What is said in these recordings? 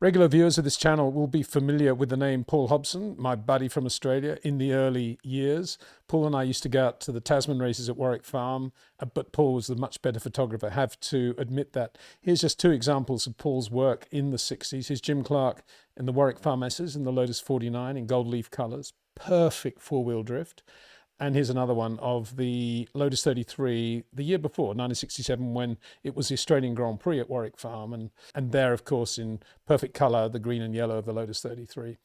Regular viewers of this channel will be familiar with the name Paul Hobson, my buddy from Australia in the early years. Paul and I used to go out to the Tasman races at Warwick Farm, but Paul was the much better photographer, I have to admit that. Here's just two examples of Paul's work in the 60s. Here's Jim Clark in the Warwick Farm S's in the Lotus 49 in gold leaf colours. Perfect four-wheel drift. And here's another one of the Lotus 33 the year before, 1967, when it was the Australian Grand Prix at Warwick Farm. And there, of course, in perfect colour, the green and yellow of the Lotus 33.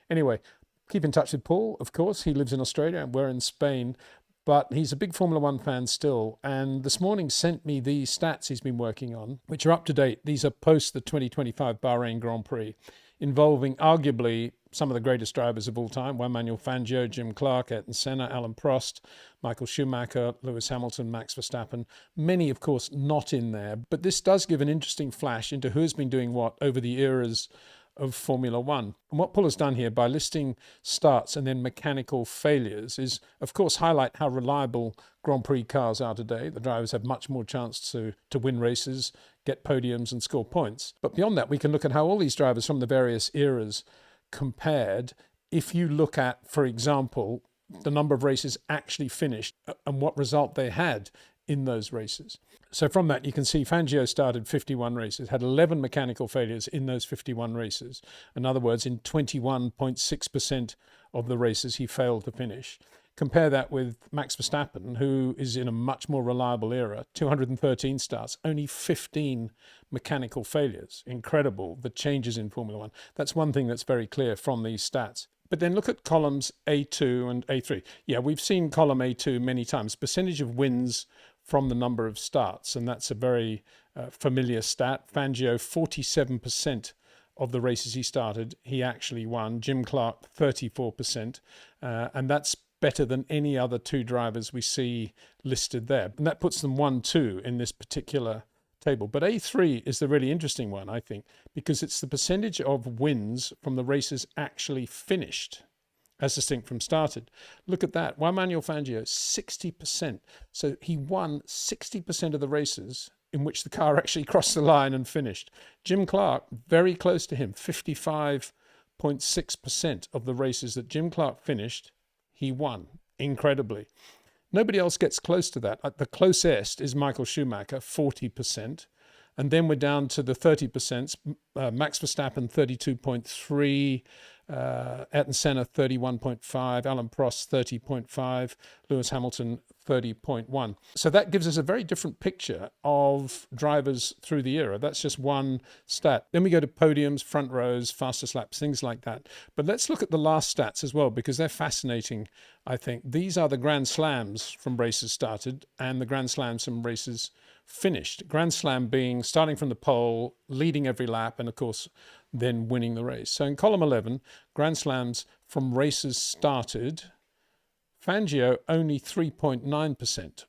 Anyway, keep in touch with Paul, of course. He lives in Australia and we're in Spain. But he's a big Formula One fan still. And this morning sent me the stats he's been working on, which are up to date. These are post the 2025 Bahrain Grand Prix, involving arguably some of the greatest drivers of all time: Juan Manuel Fangio, Jim Clark, Ayrton Senna, Alain Prost, Michael Schumacher, Lewis Hamilton, Max Verstappen. Many, of course, not in there. But this does give an interesting flash into who's been doing what over the eras of Formula One. And what Paul has done here by listing starts and then mechanical failures is, of course, highlight how reliable Grand Prix cars are today. The drivers have much more chance to win races, get podiums and score points. But beyond that, we can look at how all these drivers from the various eras compared. If you look at, for example, the number of races actually finished and what result they had in those races. So from that, you can see Fangio started 51 races, had 11 mechanical failures in those 51 races. In other words, in 21.6% of the races, he failed to finish. Compare that with Max Verstappen, who is in a much more reliable era, 213 starts, only 15 mechanical failures. Incredible, the changes in Formula One. That's one thing that's very clear from these stats. But then look at columns A2 and A3. Yeah, we've seen column A2 many times. Percentage of wins from the number of starts, and that's a very familiar stat. Fangio, 47% of the races he started, he actually won. Jim Clark, 34%, and that's better than any other two drivers we see listed there. And that puts them 1-2 in this particular table. But A3 is the really interesting one, I think, because it's the percentage of wins from the races actually finished as distinct from started. Look at that. Juan Manuel Fangio, 60%. So he won 60% of the races in which the car actually crossed the line and finished. Jim Clark, very close to him, 55.6% of the races that Jim Clark finished, he won, incredibly. Nobody else gets close to that. The closest is Michael Schumacher, 40%. And then we're down to the 30%. Max Verstappen, 32.3%. Ayrton Senna, 31.5%. Alain Prost, 30.5%. Lewis Hamilton, 30.1%. So that gives us a very different picture of drivers through the era. That's just one stat. Then we go to podiums, front rows, fastest laps, things like that. But let's look at the last stats as well, because they're fascinating, I think. These are the Grand Slams from races started and the Grand Slams from races finished. Grand Slam being starting from the pole, leading every lap, and of course, then winning the race. So in column 11, Grand Slams from races started, Fangio only 3.9%,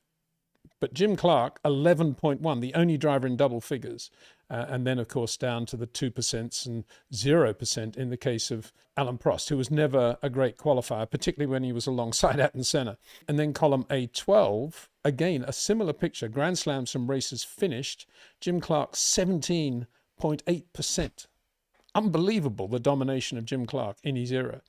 but Jim Clark 11.1%, the only driver in double figures. And then, of course, down to the 2% and 0% in the case of Alain Prost, who was never a great qualifier, particularly when he was alongside Ayrton Senna. And then column A12, again, a similar picture. Grand Slams from races finished, Jim Clark 17.8%. Unbelievable, the domination of Jim Clark in his era.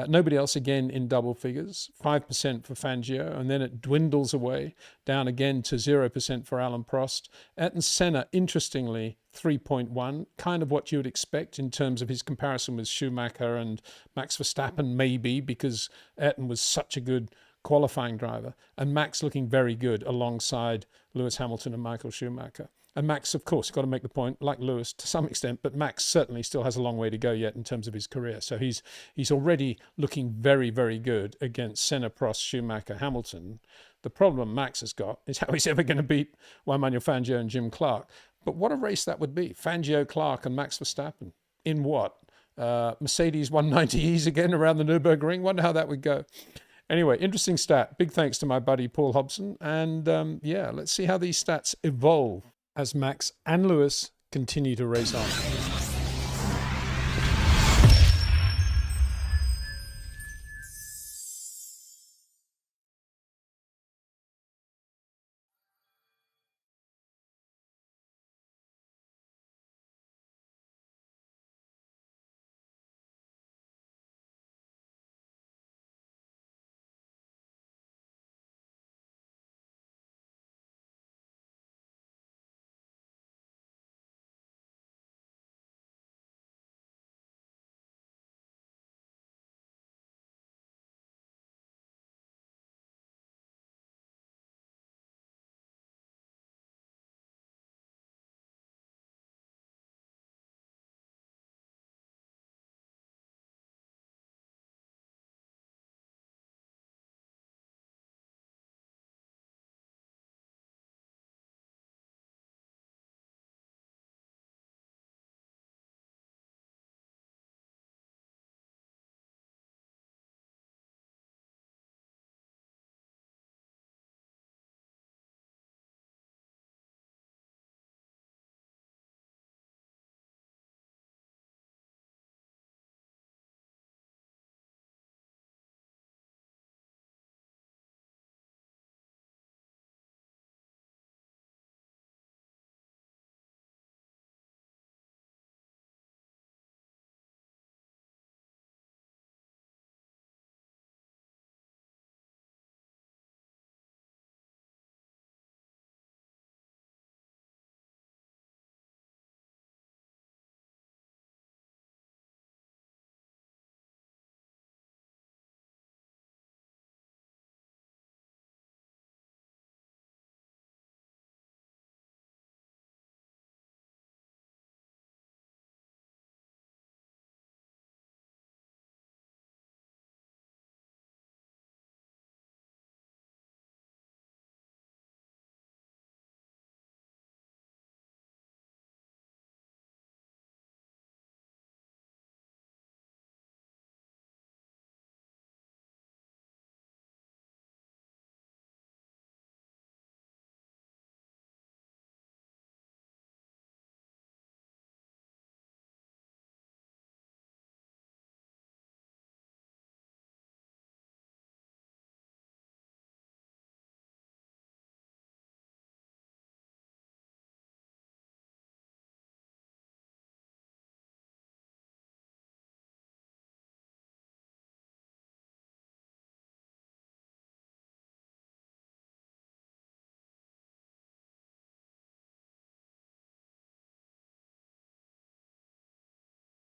Nobody else again in double figures, 5% for Fangio, and then it dwindles away, down again to 0% for Alain Prost. Ayrton Senna, interestingly, 3.1%, kind of what you would expect in terms of his comparison with Schumacher and Max Verstappen, maybe, because Ayrton was such a good qualifying driver, and Max looking very good alongside Lewis Hamilton and Michael Schumacher. And Max, of course, got to make the point, like Lewis to some extent, but Max certainly still has a long way to go yet in terms of his career. So he's already looking very, very good against Senna, Prost, Schumacher, Hamilton. The problem Max has got is how he's ever going to beat Juan Manuel Fangio and Jim Clark. But what a race that would be. Fangio, Clark and Max Verstappen. In what? Mercedes 190Es again around the Nürburgring? Wonder how that would go. Anyway, interesting stat. Big thanks to my buddy Paul Hobson. And yeah, let's see how these stats evolve as Max and Lewis continue to race on.